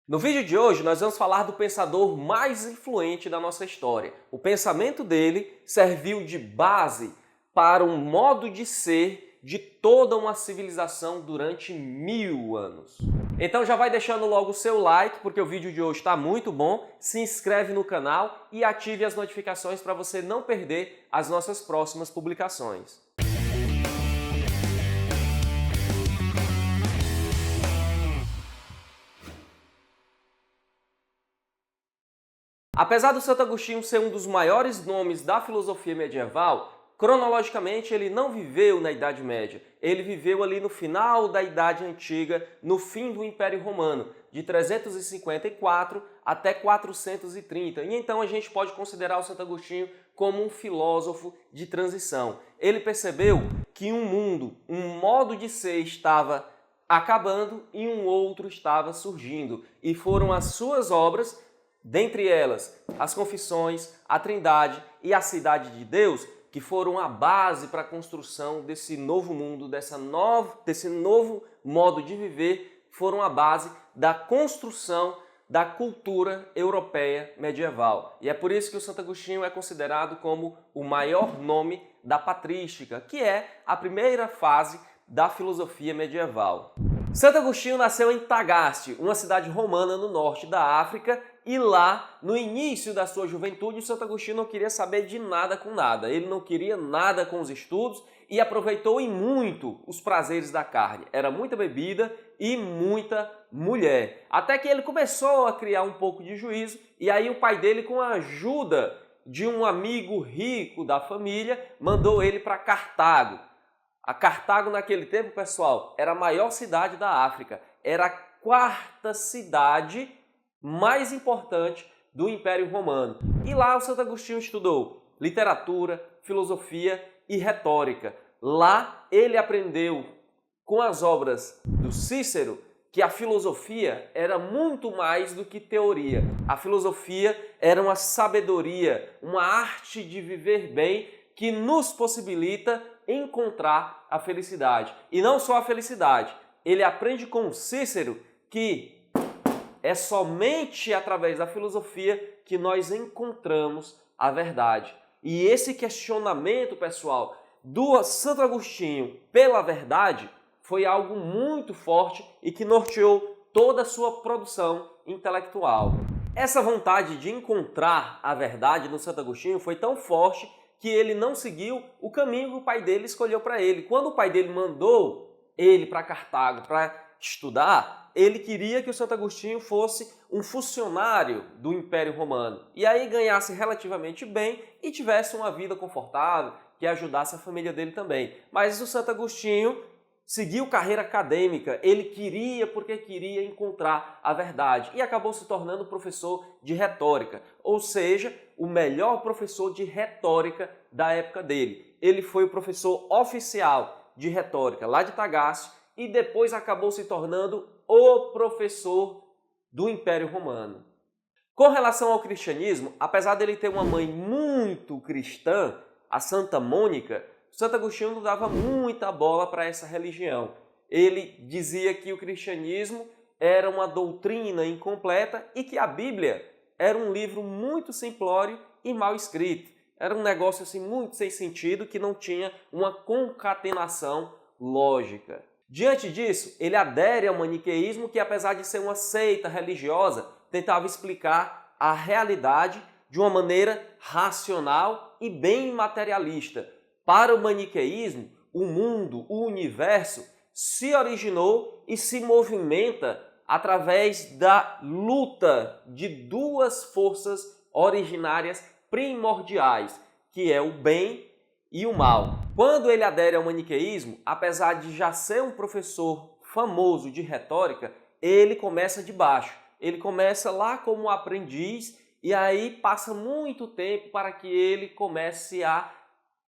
No vídeo de hoje nós vamos falar do pensador mais influente da nossa história. O pensamento dele serviu de base para um modo de ser de toda uma civilização durante 1000 anos. Então já vai deixando logo o seu like, porque o vídeo de hoje está muito bom, se inscreve no canal e ative as notificações para você não perder as nossas próximas publicações. Apesar do Santo Agostinho ser um dos maiores nomes da filosofia medieval, cronologicamente ele não viveu na Idade Média. Ele viveu ali no final da Idade Antiga, no fim do Império Romano, de 354 até 430. E então a gente pode considerar o Santo Agostinho como um filósofo de transição. Ele percebeu que um mundo, um modo de ser estava acabando e um outro estava surgindo. E foram as suas obras, dentre elas as Confissões, a Trindade e a Cidade de Deus, que foram a base para a construção desse novo mundo, desse novo modo de viver, foram a base da construção da cultura europeia medieval. E é por isso que o Santo Agostinho é considerado como o maior nome da patrística, que é a primeira fase da filosofia medieval. Santo Agostinho nasceu em Tagaste, uma cidade romana no norte da África, e lá, no início da sua juventude, o Santo Agostinho não queria saber de nada com nada. Ele não queria nada com os estudos e aproveitou em muito os prazeres da carne. Era muita bebida e muita mulher. Até que ele começou a criar um pouco de juízo e aí o pai dele, com a ajuda de um amigo rico da família, mandou ele para Cartago. A Cartago naquele tempo, pessoal, era a maior cidade da África. Era a quarta cidade mais importante do Império Romano. E lá o Santo Agostinho estudou literatura, filosofia e retórica. Lá ele aprendeu com as obras do Cícero que a filosofia era muito mais do que teoria. A filosofia era uma sabedoria, uma arte de viver bem que nos possibilita encontrar a felicidade. E não só a felicidade. Ele aprende com Cícero que é somente através da filosofia que nós encontramos a verdade. E esse questionamento, pessoal, do Santo Agostinho pela verdade foi algo muito forte e que norteou toda a sua produção intelectual. Essa vontade de encontrar a verdade no Santo Agostinho foi tão forte que ele não seguiu o caminho que o pai dele escolheu para ele. Quando o pai dele mandou ele para Cartago para estudar, ele queria que o Santo Agostinho fosse um funcionário do Império Romano e aí ganhasse relativamente bem e tivesse uma vida confortável, que ajudasse a família dele também. Mas o Santo Agostinho seguiu carreira acadêmica, ele queria porque queria encontrar a verdade e acabou se tornando professor de retórica, ou seja, o melhor professor de retórica da época dele. Ele foi o professor oficial de retórica lá de Tagaste e depois acabou se tornando o professor do Império Romano. Com relação ao cristianismo, apesar dele ter uma mãe muito cristã, a Santa Mônica, Santo Agostinho não dava muita bola para essa religião. Ele dizia que o cristianismo era uma doutrina incompleta e que a Bíblia era um livro muito simplório e mal escrito. Era um negócio assim muito sem sentido, que não tinha uma concatenação lógica. Diante disso, ele adere ao maniqueísmo, que apesar de ser uma seita religiosa, tentava explicar a realidade de uma maneira racional e bem materialista. Para o maniqueísmo, o mundo, o universo, se originou e se movimenta através da luta de duas forças originárias primordiais, que é o bem e o mal. Quando ele adere ao maniqueísmo, apesar de já ser um professor famoso de retórica, ele começa de baixo. Ele começa lá como aprendiz e aí passa muito tempo para que ele comece a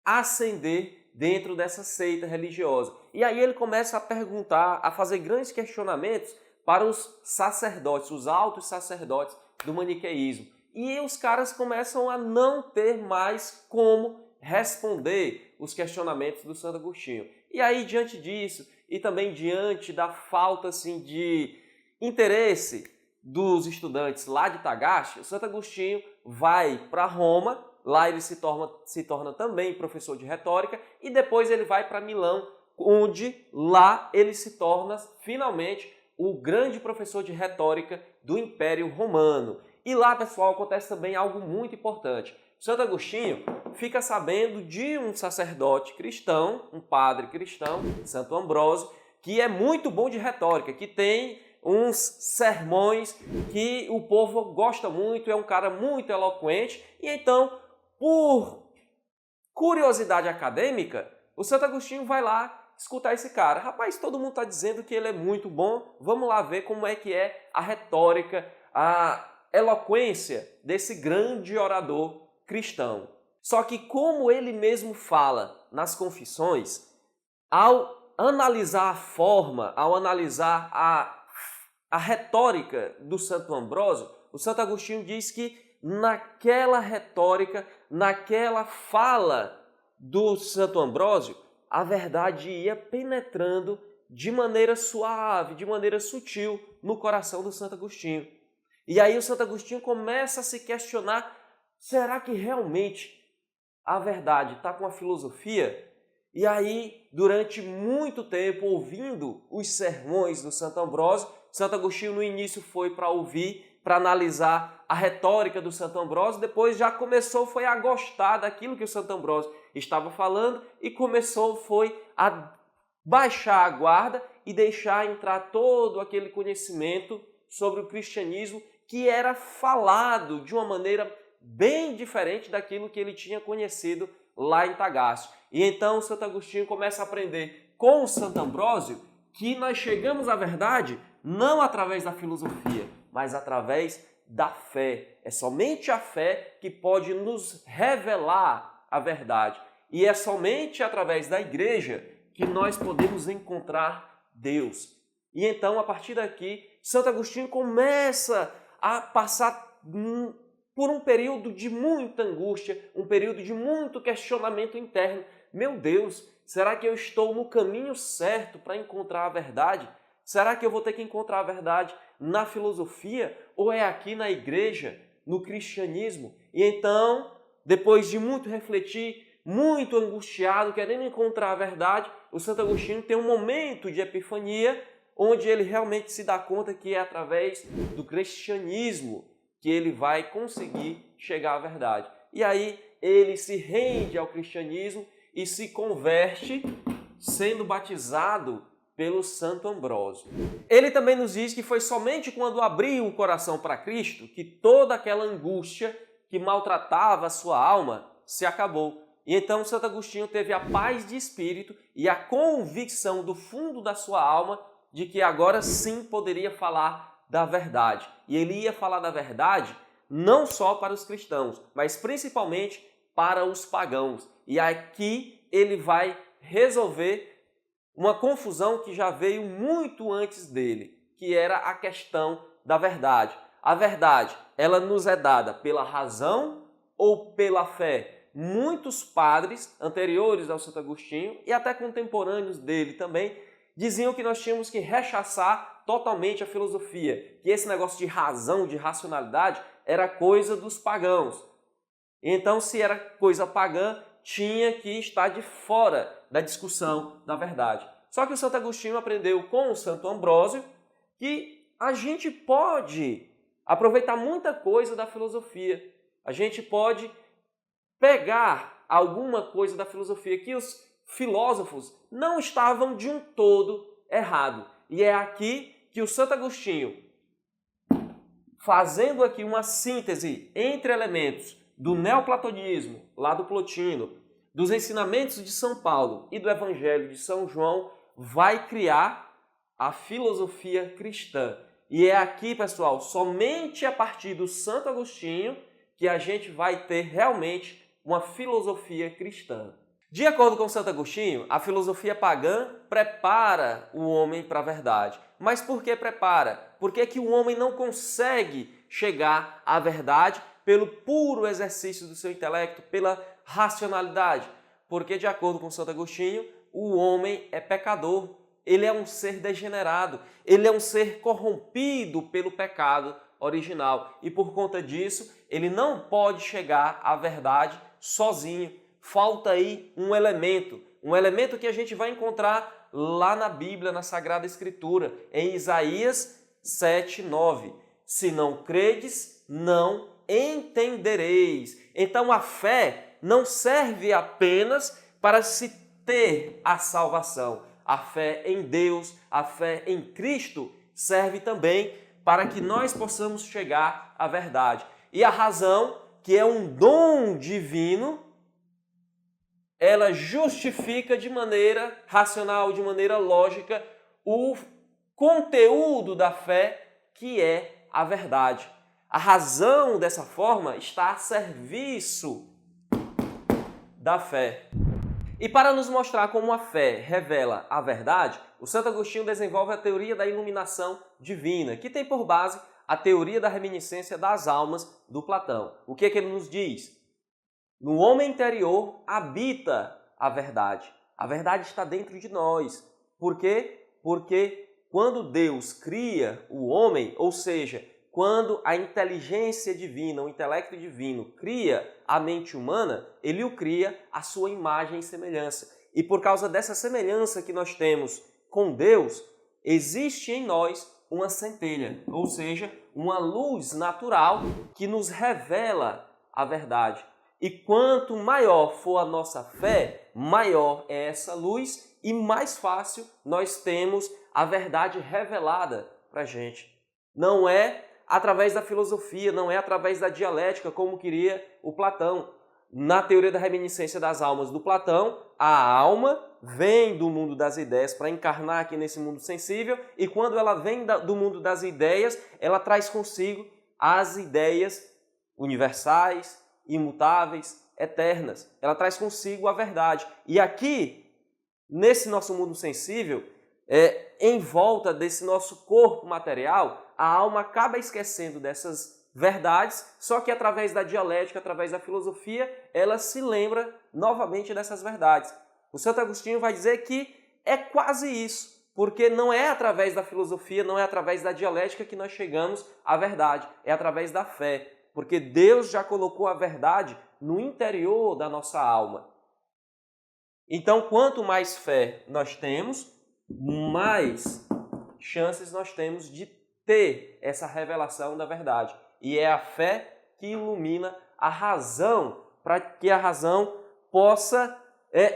ascender dentro dessa seita religiosa. E aí ele começa a perguntar, a fazer grandes questionamentos para os sacerdotes, os altos sacerdotes do maniqueísmo. E os caras começam a não ter mais como responder os questionamentos do Santo Agostinho. E aí, diante disso, e também diante da falta assim, de interesse dos estudantes lá de Tagaste, o Santo Agostinho vai para Roma, lá ele se torna também professor de retórica e depois ele vai para Milão, onde lá ele se torna finalmente o grande professor de retórica do Império Romano. E lá, pessoal, acontece também algo muito importante. Santo Agostinho fica sabendo de um sacerdote cristão, um padre cristão, Santo Ambrósio, que é muito bom de retórica, que tem uns sermões que o povo gosta muito, é um cara muito eloquente, e então, por curiosidade acadêmica, o Santo Agostinho vai lá escutar esse cara. Rapaz, todo mundo está dizendo que ele é muito bom, vamos lá ver como é que é a retórica, a eloquência desse grande orador cristão. Só que como ele mesmo fala nas Confissões, ao analisar a forma, ao analisar a retórica do Santo Ambrósio, o Santo Agostinho diz que naquela retórica, naquela fala do Santo Ambrósio, a verdade ia penetrando de maneira suave, de maneira sutil no coração do Santo Agostinho. E aí o Santo Agostinho começa a se questionar, será que realmente a verdade está com a filosofia? E aí, durante muito tempo, ouvindo os sermões do Santo Ambrósio, Santo Agostinho no início foi para ouvir, para analisar a retórica do Santo Ambrósio, depois já foi a gostar daquilo que o Santo Ambrósio estava falando e foi a baixar a guarda e deixar entrar todo aquele conhecimento sobre o cristianismo que era falado de uma maneira bem diferente daquilo que ele tinha conhecido lá em Tagaste. E então o Santo Agostinho começa a aprender com o Santo Ambrósio que nós chegamos à verdade não através da filosofia, mas através da fé. É somente a fé que pode nos revelar a verdade. E é somente através da igreja que nós podemos encontrar Deus. E então, a partir daqui, Santo Agostinho começa a passar por um período de muita angústia, um período de muito questionamento interno. Meu Deus, será que eu estou no caminho certo para encontrar a verdade? Será que eu vou ter que encontrar a verdade na filosofia ou é aqui na igreja, no cristianismo? E então, depois de muito refletir, muito angustiado, querendo encontrar a verdade, o Santo Agostinho tem um momento de epifania onde ele realmente se dá conta que é através do cristianismo que ele vai conseguir chegar à verdade. E aí ele se rende ao cristianismo e se converte sendo batizado pelo Santo Ambrósio. Ele também nos diz que foi somente quando abriu o coração para Cristo que toda aquela angústia que maltratava a sua alma se acabou. E então Santo Agostinho teve a paz de espírito e a convicção do fundo da sua alma de que agora sim poderia falar da verdade. E ele ia falar da verdade não só para os cristãos, mas principalmente para os pagãos. E aqui ele vai resolver uma confusão que já veio muito antes dele, que era a questão da verdade. A verdade, ela nos é dada pela razão ou pela fé? Muitos padres anteriores ao Santo Agostinho e até contemporâneos dele também diziam que nós tínhamos que rechaçar totalmente a filosofia, que esse negócio de razão, de racionalidade, era coisa dos pagãos. Então, se era coisa pagã, tinha que estar de fora da discussão da verdade. Só que o Santo Agostinho aprendeu com o Santo Ambrósio que a gente pode aproveitar muita coisa da filosofia. A gente pode pegar alguma coisa da filosofia que os filósofos não estavam de um todo errado. E é aqui que o Santo Agostinho, fazendo aqui uma síntese entre elementos do neoplatonismo, lá do Plotino, dos ensinamentos de São Paulo e do Evangelho de São João, vai criar a filosofia cristã. E é aqui, pessoal, somente a partir do Santo Agostinho que a gente vai ter realmente uma filosofia cristã. De acordo com Santo Agostinho, a filosofia pagã prepara o homem para a verdade. Mas por que prepara? Porque que o homem não consegue chegar à verdade pelo puro exercício do seu intelecto, pela racionalidade? Porque, de acordo com Santo Agostinho, o homem é pecador. Ele é um ser degenerado. Ele é um ser corrompido pelo pecado original. E por conta disso, ele não pode chegar à verdade sozinho. Falta aí um elemento que a gente vai encontrar lá na Bíblia, na Sagrada Escritura, em Isaías 7:9. Se não credes, não entendereis. Então a fé não serve apenas para se ter a salvação. A fé em Deus, a fé em Cristo serve também para que nós possamos chegar à verdade. E a razão, que é um dom divino, ela justifica de maneira racional, de maneira lógica, o conteúdo da fé, que é a verdade. A razão, dessa forma, está a serviço da fé. E para nos mostrar como a fé revela a verdade, o Santo Agostinho desenvolve a teoria da iluminação divina, que tem por base a teoria da reminiscência das almas do Platão. O que é que ele nos diz? No homem interior habita a verdade. A verdade está dentro de nós. Por quê? Porque quando Deus cria o homem, ou seja, quando a inteligência divina, o intelecto divino cria a mente humana, ele o cria à sua imagem e semelhança. E por causa dessa semelhança que nós temos com Deus, existe em nós uma centelha, ou seja, uma luz natural que nos revela a verdade. E quanto maior for a nossa fé, maior é essa luz e mais fácil nós temos a verdade revelada para a gente. Não é através da filosofia, não é através da dialética, como queria o Platão. Na teoria da reminiscência das almas do Platão, a alma vem do mundo das ideias para encarnar aqui nesse mundo sensível, e quando ela vem do mundo das ideias, ela traz consigo as ideias universais, imutáveis, eternas. Ela traz consigo a verdade. E aqui, nesse nosso mundo sensível, em volta desse nosso corpo material, a alma acaba esquecendo dessas verdades, só que através da dialética, através da filosofia, ela se lembra novamente dessas verdades. O Santo Agostinho vai dizer que é quase isso, porque não é através da filosofia, não é através da dialética que nós chegamos à verdade, é através da fé, porque Deus já colocou a verdade no interior da nossa alma. Então, quanto mais fé nós temos, mais chances nós temos de ter essa revelação da verdade. E é a fé que ilumina a razão, para que a razão possa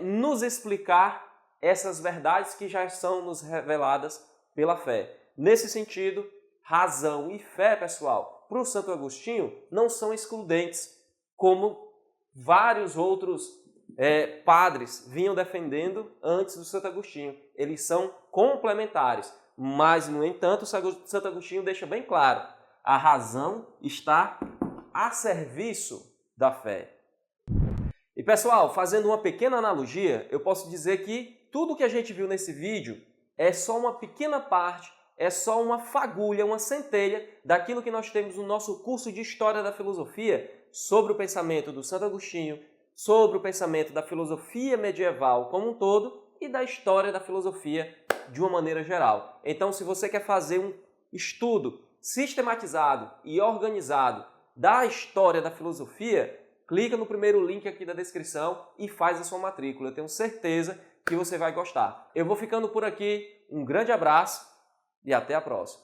nos explicar essas verdades que já são nos reveladas pela fé. Nesse sentido, razão e fé, pessoal, para o Santo Agostinho, não são excludentes, como vários outros padres vinham defendendo antes do Santo Agostinho. Eles são complementares, mas, no entanto, o Santo Agostinho deixa bem claro, a razão está a serviço da fé. E pessoal, fazendo uma pequena analogia, eu posso dizer que tudo que a gente viu nesse vídeo é só uma pequena parte, é só uma fagulha, uma centelha daquilo que nós temos no nosso curso de História da Filosofia sobre o pensamento do Santo Agostinho, sobre o pensamento da filosofia medieval como um todo e da história da filosofia de uma maneira geral. Então, se você quer fazer um estudo sistematizado e organizado da história da filosofia, clica no primeiro link aqui da descrição e faz a sua matrícula. Eu tenho certeza que você vai gostar. Eu vou ficando por aqui. Um grande abraço e até a próxima.